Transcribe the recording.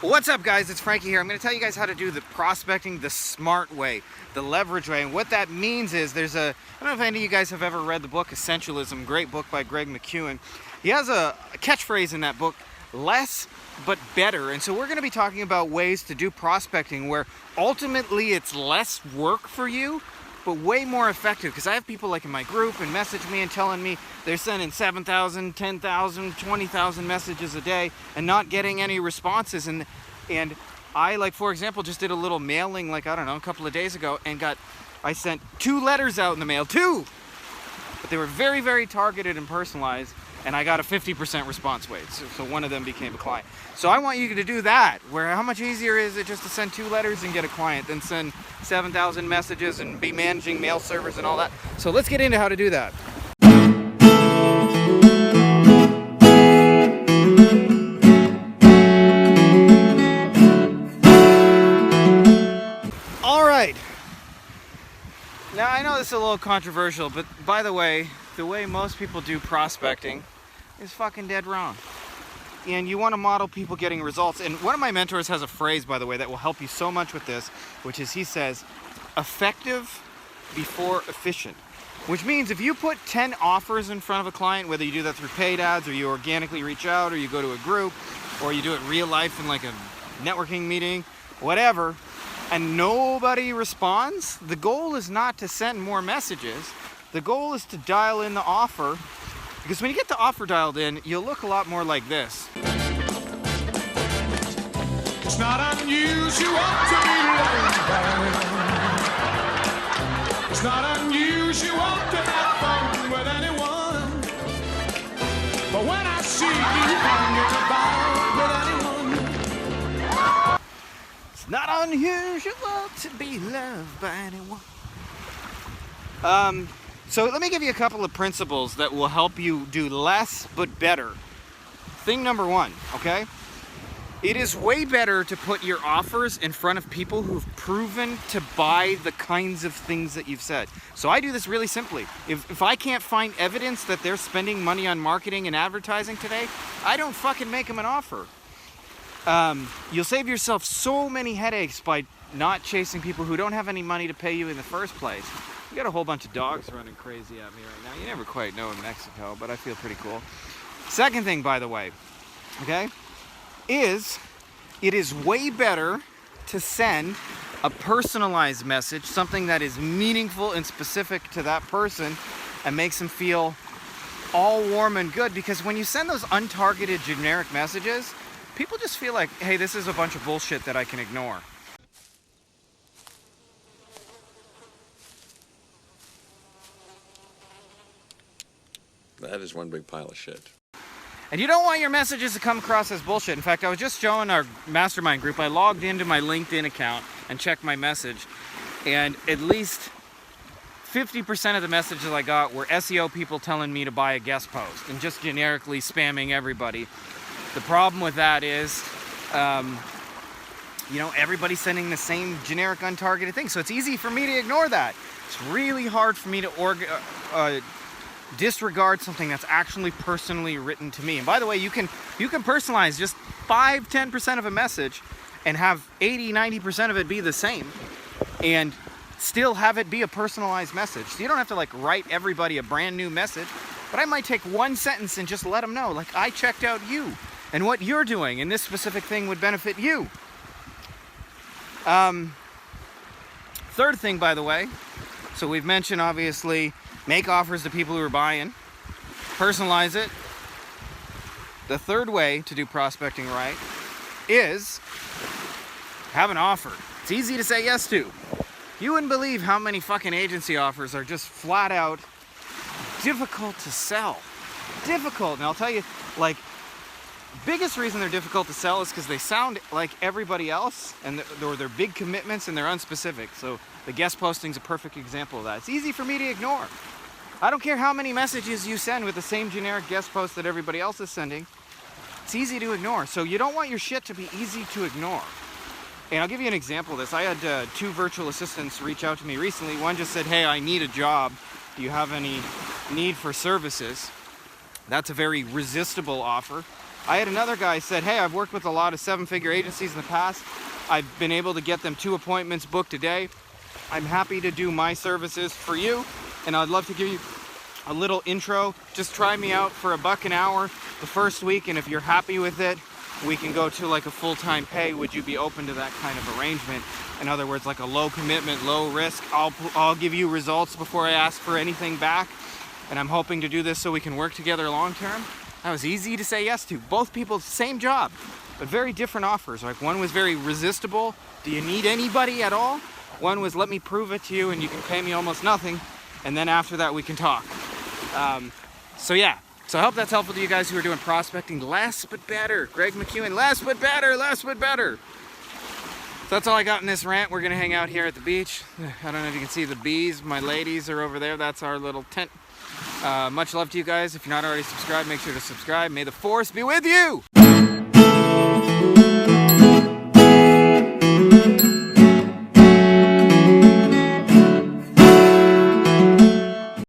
What's up, guys? It's Frankie here. I'm going to tell you guys how to do the prospecting the smart way, the leverage way. And what that means is I don't know if any of you guys have ever read the book Essentialism, great book by Greg McKeown. He has a catchphrase in that book, less but better. And so we're going to be talking about ways to do prospecting where ultimately it's less work for you, but way more effective. Because I have people like in my group and message me and telling me they're sending 7,000, 10,000, 20,000 messages a day and not getting any responses. And I, like, for example, just did a little mailing, like, I don't know, a couple of days ago, and I sent 2 letters out in the mail, 2! But they were very, very targeted and personalized, and I got a 50% response rate, so one of them became a client. So I want you to do that, where how much easier is it just to send 2 letters and get a client than send 7,000 messages and be managing mail servers and all that. So let's get into how to do that. Alright, now I know this is a little controversial, but by the way most people do prospecting is fucking dead wrong. And you want to model people getting results. And one of my mentors has a phrase, by the way, that will help you so much with this, which is, he says, effective before efficient. Which means if you put 10 offers in front of a client, whether you do that through paid ads or you organically reach out or you go to a group or you do it real life in like a networking meeting, whatever, and nobody responds, the goal is not to send more messages. The goal is to dial in the offer, because when you get the offer dialed in, you'll look a lot more like this. It's not unusual to be loved by. It's not unusual to have fun with anyone. But when I see you hanging about with anyone, it's not unusual to be loved by anyone. So let me give you a couple of principles that will help you do less but better. Thing number 1, okay? It is way better to put your offers in front of people who've proven to buy the kinds of things that you've said. So I do this really simply. If I can't find evidence that they're spending money on marketing and advertising today, I don't fucking make them an offer. You'll save yourself so many headaches by not chasing people who don't have any money to pay you in the first place. We got a whole bunch of dogs running crazy at me right now. You never quite know in Mexico, but I feel pretty cool. Second thing, by the way, okay, is it is way better to send a personalized message, something that is meaningful and specific to that person and makes them feel all warm and good, because when you send those untargeted generic messages, people just feel like, hey, this is a bunch of bullshit that I can ignore. That is one big pile of shit. And you don't want your messages to come across as bullshit. In fact, I was just showing our mastermind group, I logged into my LinkedIn account and checked my message, and at least 50% of the messages I got were SEO people telling me to buy a guest post and just generically spamming everybody. The problem with that is, everybody's sending the same generic untargeted thing. So it's easy for me to ignore that. It's really hard for me to disregard something that's actually personally written to me. And by the way, you can personalize just 5-10% of a message and have 80-90% of it be the same and still have it be a personalized message. So you don't have to like write everybody a brand new message, but I might take one sentence and just let them know, like, I checked out you and what you're doing, and this specific thing would benefit you. Third thing, by the way, so we've mentioned, obviously, make offers to people who are buying. Personalize it. The third way to do prospecting right is have an offer. It's easy to say yes to. You wouldn't believe how many fucking agency offers are just flat out difficult to sell. Difficult. And I'll tell you, like, biggest reason they're difficult to sell is because they sound like everybody else, and they're big commitments and they're unspecific. So the guest posting's a perfect example of that. It's easy for me to ignore. I don't care how many messages you send with the same generic guest post that everybody else is sending. It's easy to ignore. So you don't want your shit to be easy to ignore. And I'll give you an example of this. I had 2 virtual assistants reach out to me recently. One just said, hey, I need a job. Do you have any need for services? That's a very resistible offer. I had another guy said, hey, I've worked with a lot of 7-figure agencies in the past. I've been able to get them 2 appointments booked a day. I'm happy to do my services for you, and I'd love to give you a little intro. Just try me out for $1 an hour the first week, and if you're happy with it, we can go to like a full-time pay. Would you be open to that kind of arrangement? In other words, like a low commitment, low risk. I'll give you results before I ask for anything back, and I'm hoping to do this so we can work together long term. That was easy to say yes to. Both people, same job, but very different offers. Like one was very resistible. Do you need anybody at all? One was let me prove it to you and you can pay me almost nothing, and then after that we can talk. So yeah, so I hope that's helpful to you guys who are doing prospecting. Less but better. Greg McEwen, less but better, less but better. So that's all I got in this rant. We're gonna hang out here at the beach. I don't know if you can see the bees. My ladies are over there. That's our little tent. Much love to you guys. If you're not already subscribed, make sure to subscribe. May the force be with you!